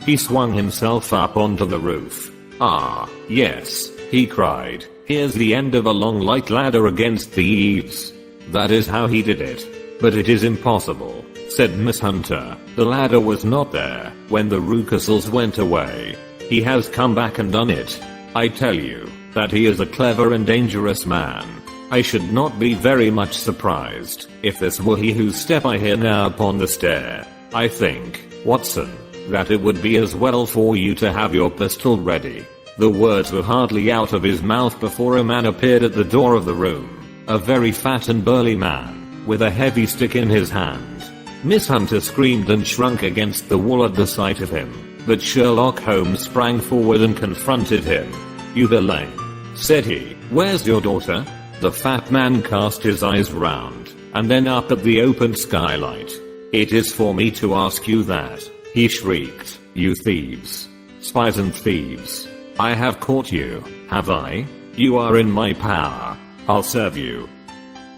He swung himself up onto the roof. Ah, yes, he cried. Here's the end of a long light ladder against the eaves. That is how he did it. But it is impossible, said Miss Hunter. The ladder was not there when the Rucastles went away. He has come back and done it. I tell you that he is a clever and dangerous man. I should not be very much surprised if this were he whose step I hear now upon the stair. I think, Watson, that it would be as well for you to have your pistol ready. The words were hardly out of his mouth before a man appeared at the door of the room. A very fat and burly man, with a heavy stick in his hand. Miss Hunter screamed and shrunk against the wall at the sight of him, but Sherlock Holmes sprang forward and confronted him. You villain, said he, where's your daughter? The fat man cast his eyes round, and then up at the open skylight. It is for me to ask you that, he shrieked. You thieves. Spies and thieves. I have caught you, have I? You are in my power. I'll serve you.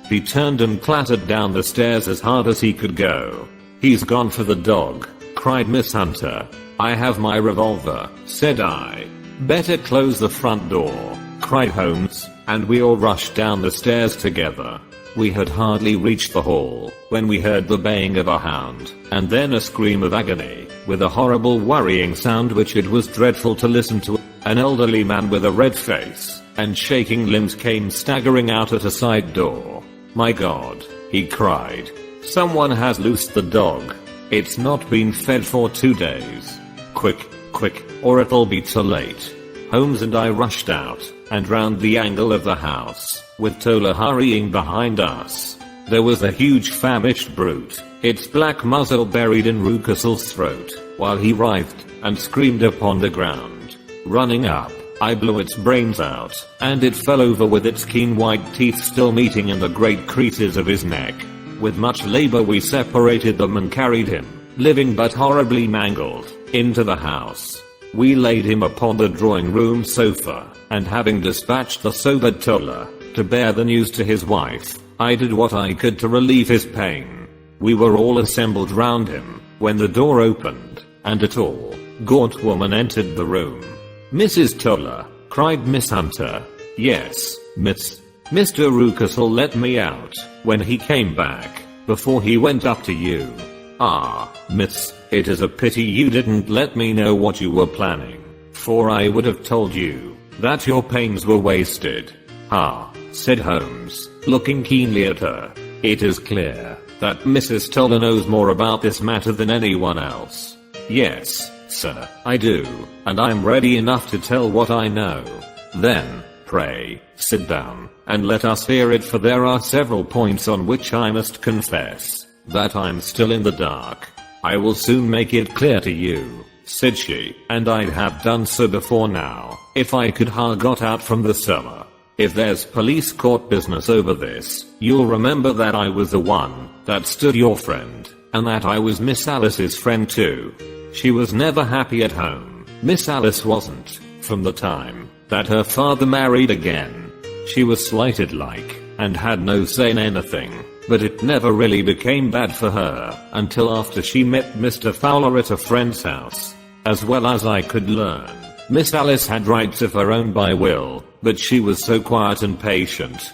He turned and clattered down the stairs as hard as he could go. He's gone for the dog, cried Miss Hunter. I have my revolver, said I. Better close the front door, cried Holmes, and we all rushed down the stairs together. We had hardly reached the hall when we heard the baying of a hound, and then a scream of agony, with a horrible worrying sound which it was dreadful to listen to. An elderly man with a red face and shaking limbs came staggering out at a side door. My God, he cried. Someone has loosed the dog. It's not been fed for 2 days. Quick, quick, or it'll be too late. Holmes and I rushed out and round the angle of the house, with Toller hurrying behind us. There was a huge famished brute, its black muzzle buried in Rucastle's throat, while he writhed and screamed upon the ground. Running up, I blew its brains out, and it fell over with its keen white teeth still meeting in the great creases of his neck. With much labor we separated them and carried him, living but horribly mangled, into the house. We laid him upon the drawing room sofa, and having dispatched the sobered Tola to bear the news to his wife, I did what I could to relieve his pain. We were all assembled round him, when the door opened, and a tall, gaunt woman entered the room. "Mrs. Tola," cried Miss Hunter. "Yes, Miss. Mr. Rucastle let me out, when he came back, before he went up to you. Ah, Miss, it is a pity you didn't let me know what you were planning, for I would have told you that your pains were wasted." "Ah," said Holmes, looking keenly at her. "It is clear that Mrs. Tola knows more about this matter than anyone else." "Yes, sir, I do, and I'm ready enough to tell what I know." "Then, pray, sit down, and let us hear it, for there are several points on which I must confess that I'm still in the dark." "I will soon make it clear to you," said she, "and I'd have done so before now, if I could ha' got out from the cellar. If there's police court business over this, you'll remember that I was the one that stood your friend, and that I was Miss Alice's friend too. She was never happy at home, Miss Alice wasn't, from the time that her father married again. She was slighted like, and had no say in anything, but it never really became bad for her, until after she met Mr. Fowler at a friend's house. As well as I could learn, Miss Alice had rights of her own by will, but she was so quiet and patient,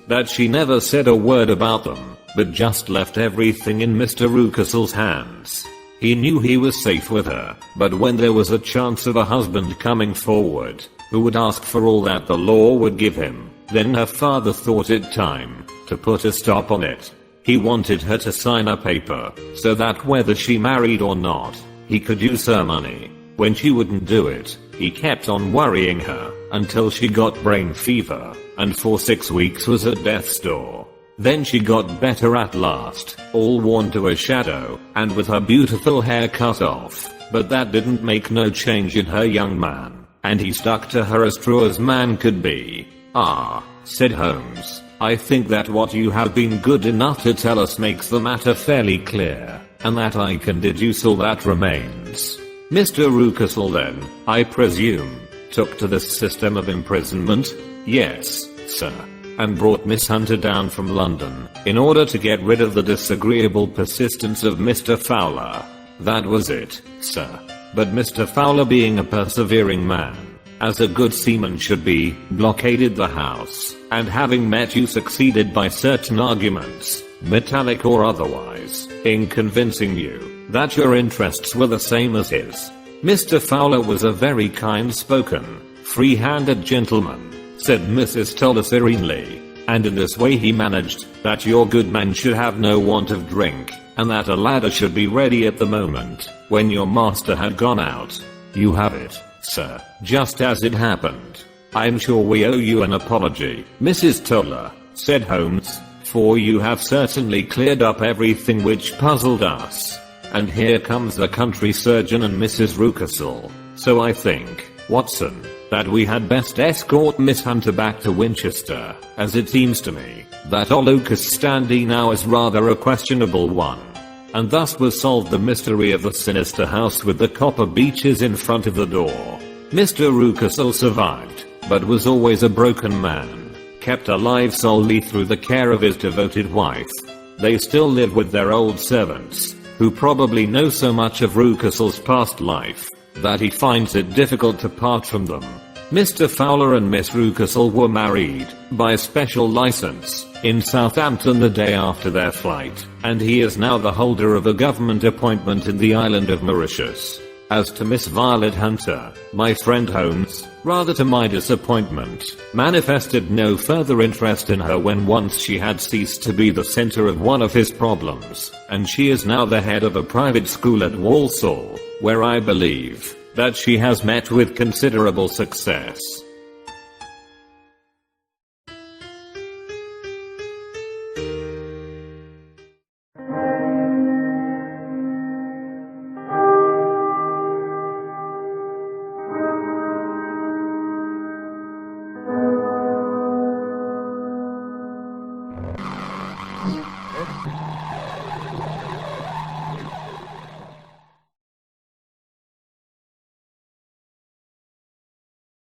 that she never said a word about them, but just left everything in Mr. Rucastle's hands. He knew he was safe with her, but when there was a chance of a husband coming forward, who would ask for all that the law would give him, then her father thought it time to put a stop on it. He wanted her to sign a paper, so that whether she married or not, he could use her money. When she wouldn't do it, he kept on worrying her, until she got brain fever, and for 6 weeks was at death's door. Then she got better at last, all worn to a shadow, and with her beautiful hair cut off, but that didn't make no change in her young man, and he stuck to her as true as man could be." "Ah," said Holmes, "I think that what you have been good enough to tell us makes the matter fairly clear, and that I can deduce all that remains. Mr. Rucastle then, I presume, took to this system of imprisonment?" "Yes, sir, and brought Miss Hunter down from London, in order to get rid of the disagreeable persistence of Mr. Fowler." "That was it, sir. But Mr. Fowler, being a persevering man, as a good seaman should be, blockaded the house, and having met you, succeeded by certain arguments, metallic or otherwise, in convincing you that your interests were the same as his. Mr. Fowler was a very kind-spoken, free-handed gentleman," said Mrs. Tola serenely, "and in this way he managed that your good man should have no want of drink, and that a ladder should be ready at the moment when your master had gone out. You have it, sir, just as it happened." "I'm sure we owe you an apology, Mrs. Tola," said Holmes, "for you have certainly cleared up everything which puzzled us. And here comes the country surgeon and Mrs. Rucastle, so I think, Watson, that we had best escort Miss Hunter back to Winchester, as it seems to me that our locus standi now is rather a questionable one." And thus was solved the mystery of the sinister house with the copper beeches in front of the door. Mr. Rucastle survived, but was always a broken man, kept alive solely through the care of his devoted wife. They still live with their old servants, who probably know so much of Rucastle's past life that he finds it difficult to part from them. Mr. Fowler and Miss Rucastle were married, by special license, in Southampton the day after their flight, and he is now the holder of a government appointment in the island of Mauritius. As to Miss Violet Hunter, my friend Holmes, rather to my disappointment, manifested no further interest in her when once she had ceased to be the center of one of his problems, and she is now the head of a private school at Walsall, where I believe that she has met with considerable success.